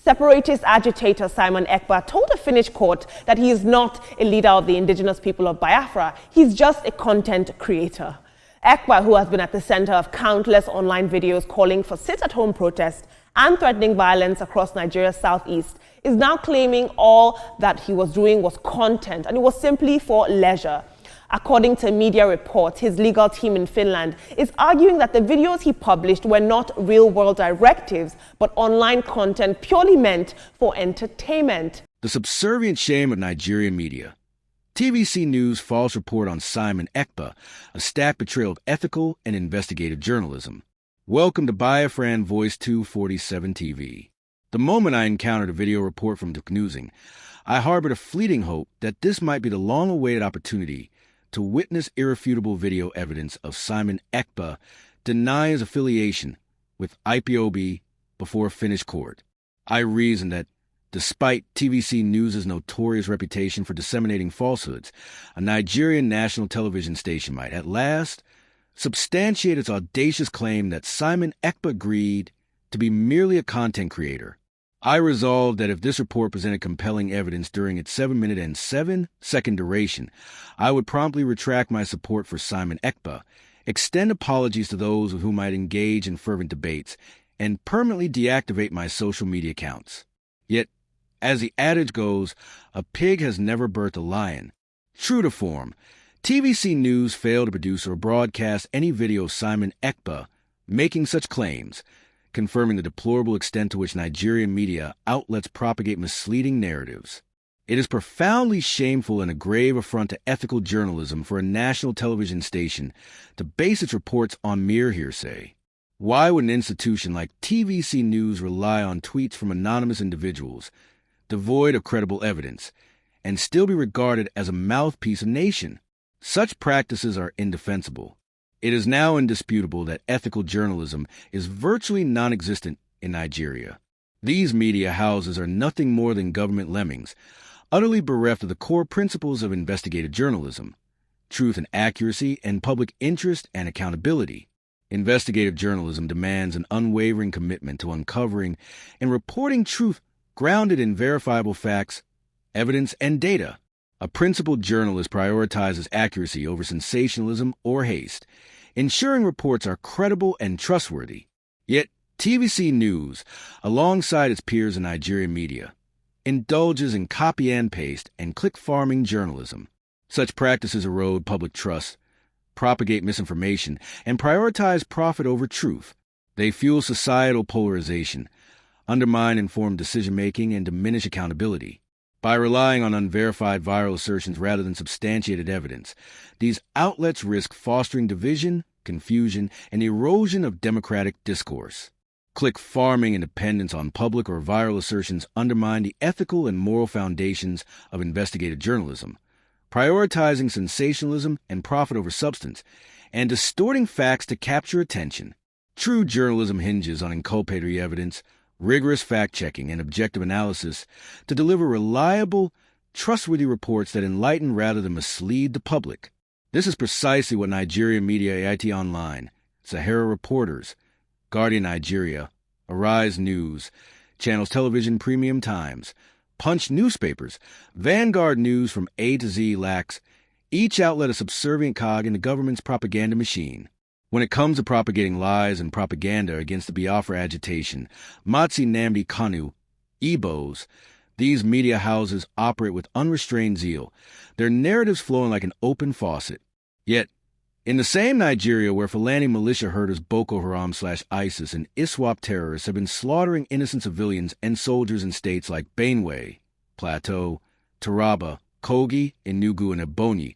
Separatist agitator Simon Ekpa told a Finnish court that he is not a leader of the indigenous people of Biafra, he's just a content creator. Ekpa, who has been at the center of countless online videos calling for sit-at-home protests and threatening violence across Nigeria's southeast, is now claiming all that he was doing was content and it was simply for leisure. According to media reports, his legal team in Finland is arguing that the videos he published were not real-world directives, but online content purely meant for entertainment. The subservient shame of Nigerian media. TVC News' false report on Simon Ekpa, a stacked betrayal of ethical and investigative journalism. Welcome to Biafran Voice 247 TV. The moment I encountered a video report from Duknusing, I harbored a fleeting hope that this might be the long-awaited opportunity to witness irrefutable video evidence of Simon Ekpa deny his affiliation with IPOB before a Finnish court. I reasoned that despite TVC News' notorious reputation for disseminating falsehoods, a Nigerian national television station might at last substantiate its audacious claim that Simon Ekpa agreed to be merely a content creator. I resolved that if this report presented compelling evidence during its 7-minute and 7-second duration, I would promptly retract my support for Simon Ekpa, extend apologies to those with whom I'd engage in fervent debates, and permanently deactivate my social media accounts. Yet, as the adage goes, a pig has never birthed a lion. True to form, TVC News failed to produce or broadcast any video of Simon Ekpa making such claims, confirming the deplorable extent to which Nigerian media outlets propagate misleading narratives. It is profoundly shameful and a grave affront to ethical journalism for a national television station to base its reports on mere hearsay. Why would an institution like TVC News rely on tweets from anonymous individuals, devoid of credible evidence, and still be regarded as a mouthpiece of nation? Such practices are indefensible. It is now indisputable that ethical journalism is virtually non-existent in Nigeria. These media houses are nothing more than government lemmings, utterly bereft of the core principles of investigative journalism: truth and accuracy, and public interest and accountability. Investigative journalism demands an unwavering commitment to uncovering and reporting truth grounded in verifiable facts, evidence, and data. A principled journalist prioritizes accuracy over sensationalism or haste, ensuring reports are credible and trustworthy. Yet, TVC News, alongside its peers in Nigerian media, indulges in copy and paste and click-farming journalism. Such practices erode public trust, propagate misinformation, and prioritize profit over truth. They fuel societal polarization, undermine informed decision-making, and diminish accountability. By relying on unverified viral assertions rather than substantiated evidence, these outlets risk fostering division, confusion, and erosion of democratic discourse. Click-farming and dependence on public or viral assertions undermine the ethical and moral foundations of investigative journalism, prioritizing sensationalism and profit over substance, and distorting facts to capture attention. True journalism hinges on inculpatory evidence, rigorous fact-checking, and objective analysis to deliver reliable, trustworthy reports that enlighten rather than mislead the public. This is precisely what Nigerian media AIT Online, Sahara Reporters, Guardian Nigeria, Arise News, Channels Television Premium Times, Punch newspapers, Vanguard News from A to Z lacks, each outlet a subservient cog in the government's propaganda machine. When it comes to propagating lies and propaganda against the Biafra agitation, Matsi Nnamdi Kanu, Igbos, these media houses operate with unrestrained zeal, their narratives flowing like an open faucet. Yet, in the same Nigeria where Fulani militia herders Boko Haram/ISIS and ISWAP terrorists have been slaughtering innocent civilians and soldiers in states like Benue, Plateau, Taraba, Kogi, Enugu, and Ebonyi,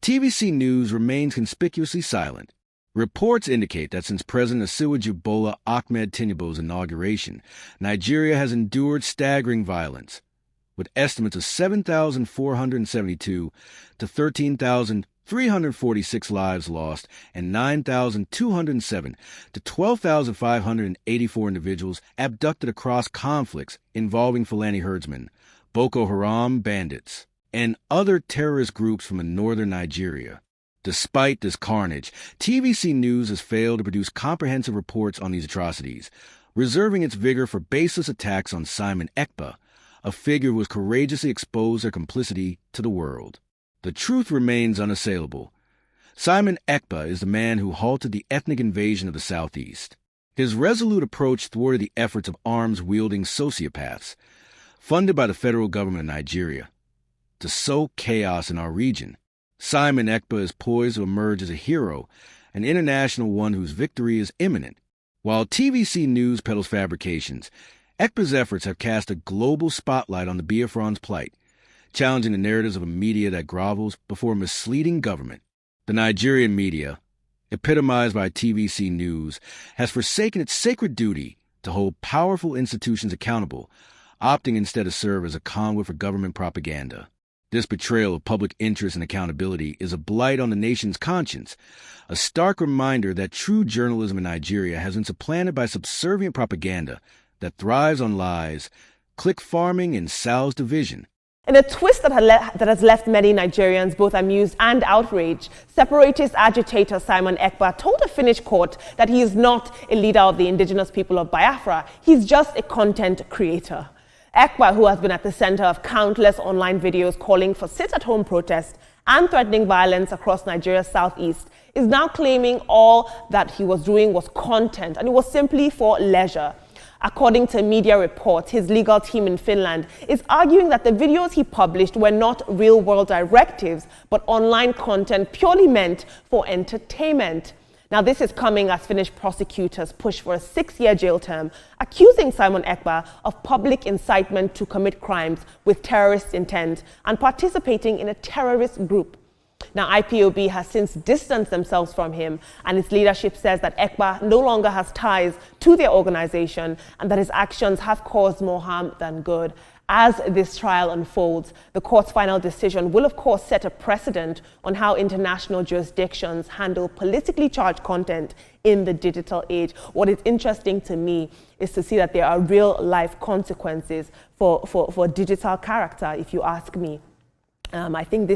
TVC News remains conspicuously silent. Reports indicate that since President Asiwaju Bola Ahmed Tinubu's inauguration, Nigeria has endured staggering violence, with estimates of 7,472 to 13,346 lives lost and 9,207 to 12,584 individuals abducted across conflicts involving Fulani herdsmen, Boko Haram bandits, and other terrorist groups from northern Nigeria. Despite this carnage, TVC News has failed to produce comprehensive reports on these atrocities, reserving its vigor for baseless attacks on Simon Ekpa, a figure who has courageously exposed their complicity to the world. The truth remains unassailable. Simon Ekpa is the man who halted the ethnic invasion of the Southeast. His resolute approach thwarted the efforts of arms-wielding sociopaths, funded by the federal government of Nigeria, to sow chaos in our region. Simon Ekpa is poised to emerge as a hero, an international one whose victory is imminent. While TVC News peddles fabrications, Ekpa's efforts have cast a global spotlight on the Biafrans' plight, challenging the narratives of a media that grovels before a misleading government. The Nigerian media, epitomized by TVC News, has forsaken its sacred duty to hold powerful institutions accountable, opting instead to serve as a conduit for government propaganda. This betrayal of public interest and accountability is a blight on the nation's conscience, a stark reminder that true journalism in Nigeria has been supplanted by subservient propaganda that thrives on lies, click farming, and sows division. In a twist that has left many Nigerians both amused and outraged, separatist agitator Simon Ekpa told a Finnish court that he is not a leader of the indigenous people of Biafra. He's just a content creator. Ekpa, who has been at the center of countless online videos calling for sit-at-home protests and threatening violence across Nigeria's southeast, is now claiming all that he was doing was content and it was simply for leisure. According to media reports, his legal team in Finland is arguing that the videos he published were not real-world directives, but online content purely meant for entertainment. Now, this is coming as Finnish prosecutors push for a 6-year jail term, accusing Simon Ekpa of public incitement to commit crimes with terrorist intent and participating in a terrorist group. Now, IPOB has since distanced themselves from him, and its leadership says that Ekpa no longer has ties to their organization and that his actions have caused more harm than good. As this trial unfolds, the court's final decision will, of course, set a precedent on how international jurisdictions handle politically charged content in the digital age. What is interesting to me is to see that there are real-life consequences for digital character, if you ask me. I think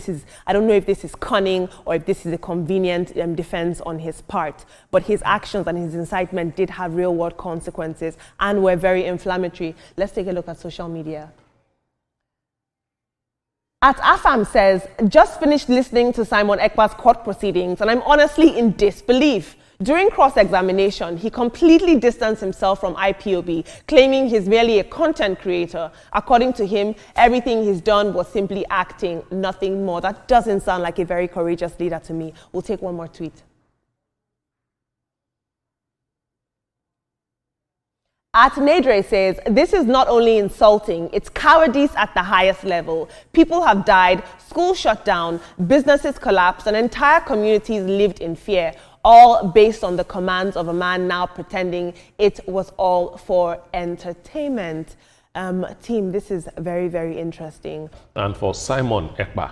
I don't know if this is cunning or if this is a convenient defense on his part, but his actions and his incitement did have real-world consequences and were very inflammatory. Let's take a look at social media. @Afam says, just finished listening to Simon Ekpa's court proceedings and I'm honestly in disbelief. During cross-examination, he completely distanced himself from IPOB, claiming he's merely a content creator. According to him, everything he's done was simply acting, nothing more. That doesn't sound like a very courageous leader to me. We'll take one more tweet. @Nadre says, this is not only insulting, it's cowardice at the highest level. People have died, schools shut down, businesses collapsed, and entire communities lived in fear, all based on the commands of a man now pretending it was all for entertainment. Team, this is very, very interesting. And for Simon Ekpa,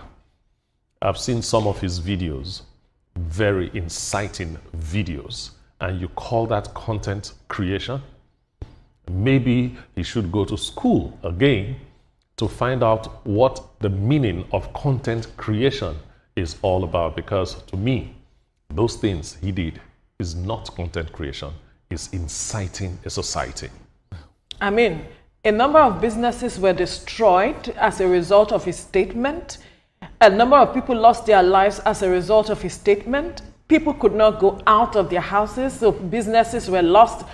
I've seen some of his videos, very inciting videos, and you call that content creation? Maybe he should go to school again to find out what the meaning of content creation is all about, because to me, those things he did is not content creation, it's inciting a society. I mean, a number of businesses were destroyed as a result of his statement. A number of people lost their lives as a result of his statement. People could not go out of their houses, so businesses were lost.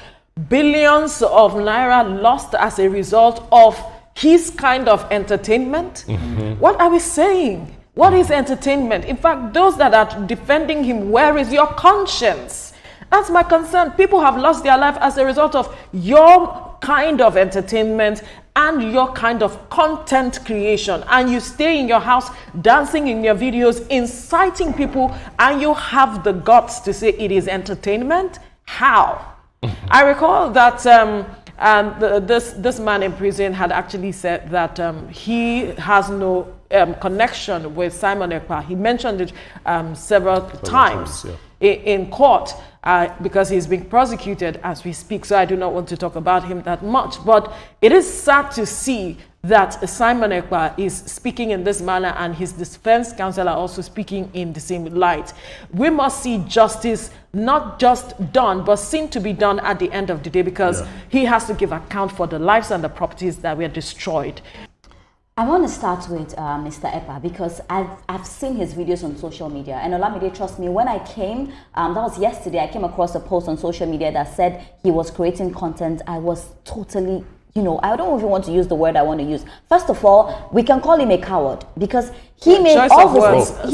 Billions of naira lost as a result of his kind of entertainment. Mm-hmm. What are we saying? What is entertainment? In fact, those that are defending him, where is your conscience? That's my concern. People have lost their life as a result of your kind of entertainment and your kind of content creation. And you stay in your house, dancing in your videos, inciting people, and you have the guts to say it is entertainment? How? I recall that this man in prison had actually said that he has no connection with Simon Ekpa. He mentioned it several times in court because he's being prosecuted as we speak. So I do not want to talk about him that much. But it is sad to see that Simon Ekpa is speaking in this manner and his defense counsel are also speaking in the same light. We must see justice not just done, but seen to be done at the end of the day, because he has to give account for the lives and the properties that were destroyed. I want to start with Mr. Ekpa, because I've seen his videos on social media, and Olamide, trust me, when I came, that was yesterday, I came across a post on social media that said he was creating content. I was totally, you know, I don't even want to use the word I want to use. First of all, we can call him a coward, because he made all these things.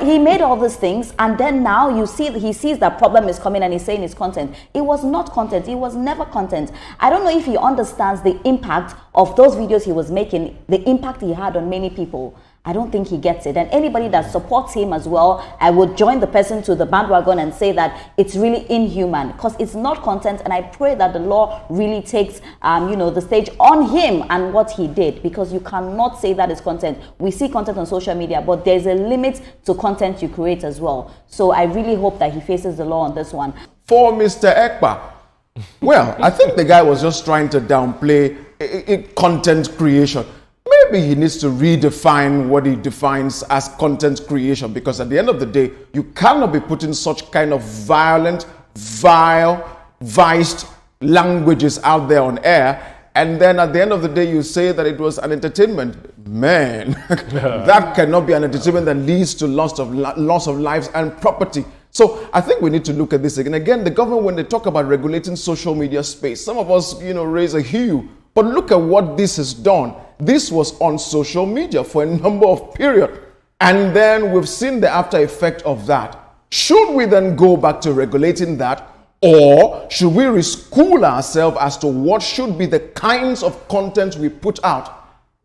He made all these things, and then now you see he sees that problem is coming and he's saying it's content. It was not content. It was never content. I don't know if he understands the impact of those videos he was making, the impact he had on many people. I don't think he gets it. And anybody that supports him as well, I would join the person to the bandwagon and say that it's really inhuman, because it's not content. And I pray that the law really takes, you know, the stage on him and what he did, because you cannot say that is content. We see content on social media, but there's a limit to content you create as well. So I really hope that he faces the law on this one. For Mr. Ekpa, well, I think the guy was just trying to downplay content creation. Maybe he needs to redefine what he defines as content creation, because at the end of the day, you cannot be putting such kind of violent, vile, viced languages out there on air, and then at the end of the day, you say that it was an entertainment. Man, that cannot be an entertainment that leads to loss of lives and property. So I think we need to look at this again. Again, the government, when they talk about regulating social media space, some of us, you know, raise a hue. But look at what this has done. This was on social media for a number of periods. And then we've seen the after effect of that. Should we then go back to regulating that? Or should we reschool ourselves as to what should be the kinds of content we put out?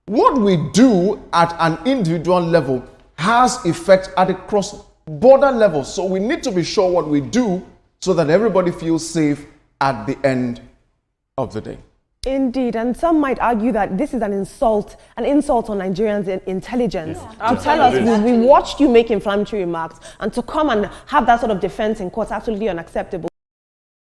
What we do at an individual level has effect at a cross-border level. So we need to be sure what we do so that everybody feels safe at the end of the day. Indeed, and some might argue that this is an insult on Nigerians' intelligence. To tell us, we watched you make inflammatory remarks, and to come and have that sort of defense in court is absolutely unacceptable.